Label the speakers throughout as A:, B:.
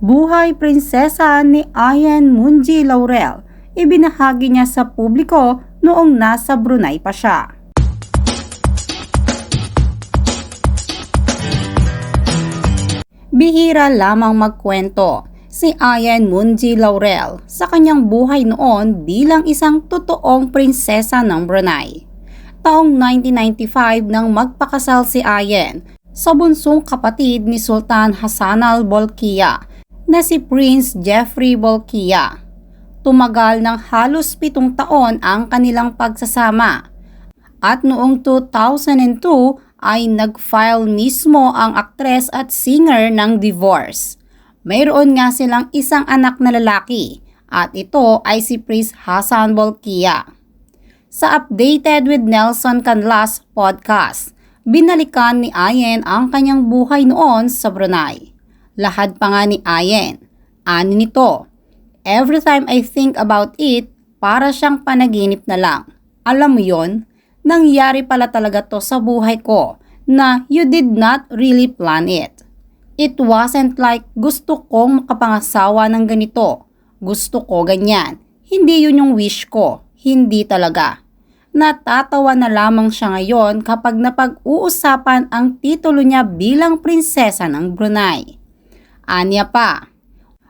A: Buhay prinsesa ni Ayan Munji Laurel, ibinahagi niya sa publiko noong nasa Brunei pa siya. Bihira lamang magkwento si Ayan Munji Laurel sa kanyang buhay noon bilang isang totoong prinsesa ng Brunei. Taong 1995 nang magpakasal si Ayan sa bunsong kapatid ni Sultan Hassan al-Bolkiah na si Prince Jeffrey Bolkiah. Tumagal ng halos 7 taon ang kanilang pagsasama at noong 2002 ay nag-file mismo ang aktres at singer ng divorce. Mayroon nga silang isang anak na lalaki at ito ay si Prince Hassan Bolkiah. Sa Updated with Nelson Canlas podcast, binalikan ni Ayan ang kanyang buhay noon sa Brunei. Lahad pa nga ni Ayan, ani nito, "Every time I think about it, para siyang panaginip na lang. Alam mo yon, nangyari pala talaga to sa buhay ko na you did not really plan it. It wasn't like gusto kong makapangasawa ng ganito, gusto ko ganyan. Hindi yun yung wish ko, hindi talaga." Natatawa na lamang siya ngayon kapag napag-uusapan ang titulo niya bilang prinsesa ng Brunei. Anya pa,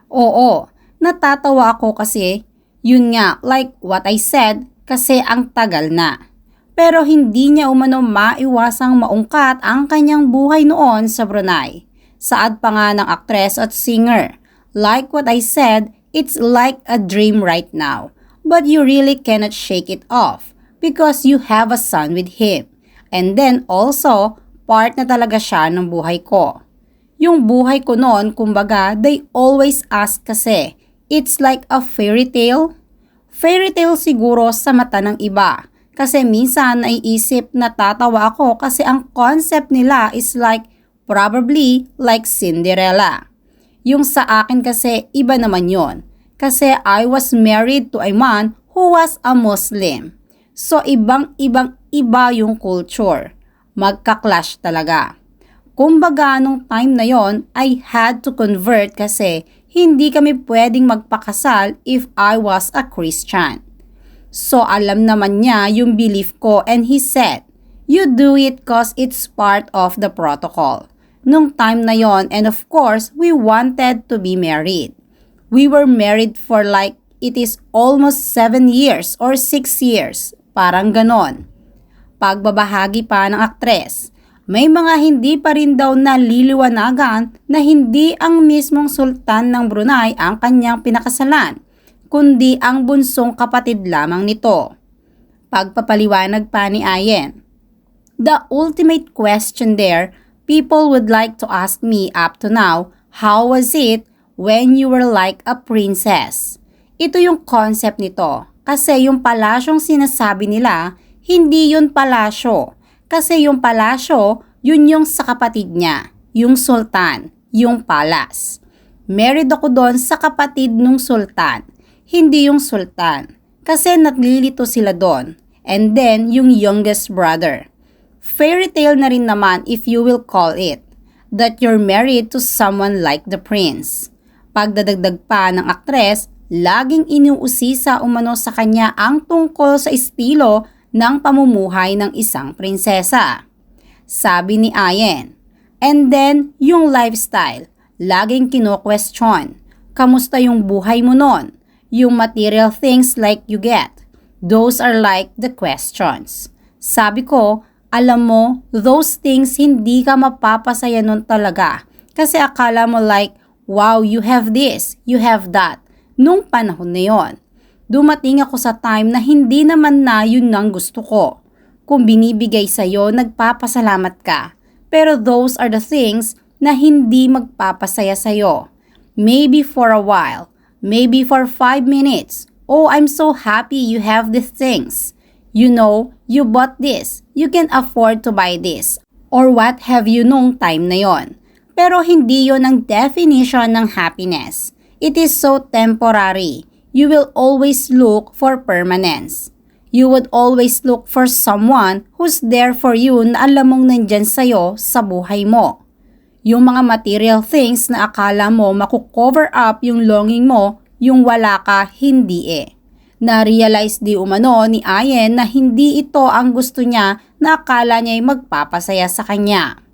A: "Oo, natatawa ako kasi, yun nga, like what I said, kasi ang tagal na." Pero hindi niya umano maiwasang maungkat ang kanyang buhay noon sa Brunei. Saad pa nga ng aktres at singer, "Like what I said, it's like a dream right now, but you really cannot shake it off because you have a son with him. And then also, part na talaga siya ng buhay ko." Yung buhay ko noon, kumbaga, they always ask kasi, it's like a fairy tale? Fairy tale siguro sa mata ng iba. Kasi minsan naiisip na tatawa ako kasi ang concept nila is like, probably like Cinderella. Yung sa akin kasi, iba naman yon. Kasi I was married to a man who was a Muslim. So ibang-iba yung culture. Magka-clash talaga. Kumbaga nung time na yon, I had to convert kasi hindi kami pwedeng magpakasal if I was a Christian. So alam naman niya yung belief ko and he said, "You do it cause it's part of the protocol." Nung time na yon, and of course, we wanted to be married. We were married for like, it is almost 7 years or 6 years. Parang ganon. Pagbabahagi pa ng aktres, may mga hindi pa rin daw naliliwanagan na hindi ang mismong sultan ng Brunei ang kanyang pinakasalan, kundi ang bunsong kapatid lamang nito. Pagpapaliwanag pa ni Ayan, "The ultimate question there, people would like to ask me up to now, how was it when you were like a princess?" Ito yung concept nito, kasi yung palasyong sinasabi nila, hindi yun palasyo. Kasi yung palasyo, yun yung sa kapatid niya, yung sultan, yung palace. Married ako doon sa kapatid nung sultan, hindi yung sultan. Kasi naglilito sila doon. And then, yung youngest brother. Fairy tale na rin naman if you will call it, that you're married to someone like the prince. Pagdadagdag pa ng aktres, laging inuusisa umano sa kanya ang tungkol sa estilo ng pamumuhay ng isang prinsesa. Sabi ni Ayan, and then yung lifestyle, laging kino-question. Kamusta yung buhay mo nun? Yung material things like you get. Those are like the questions. Sabi ko, alam mo, those things hindi ka mapapasaya nun talaga. Kasi akala mo like, wow, you have this, you have that. Nung panahon na yon. Dumating ako sa time na hindi naman na yun ang gusto ko. Kung binibigay sa'yo, nagpapasalamat ka. Pero those are the things na hindi magpapasaya sa'yo. Maybe for a while. Maybe for 5 minutes. Oh, I'm so happy you have these things. You know, you bought this. You can afford to buy this. Or what have you nung time na yon. Pero hindi yon ang definition ng happiness. It is so temporary. You will always look for permanence. You would always look for someone who's there for you na alam mong nandyan sa'yo sa buhay mo. Yung mga material things na akala mo maku-cover up yung longing mo, yung wala ka, hindi eh. Na-realize di umano ni Ayen na hindi ito ang gusto niya na akala niya'y magpapasaya sa kanya.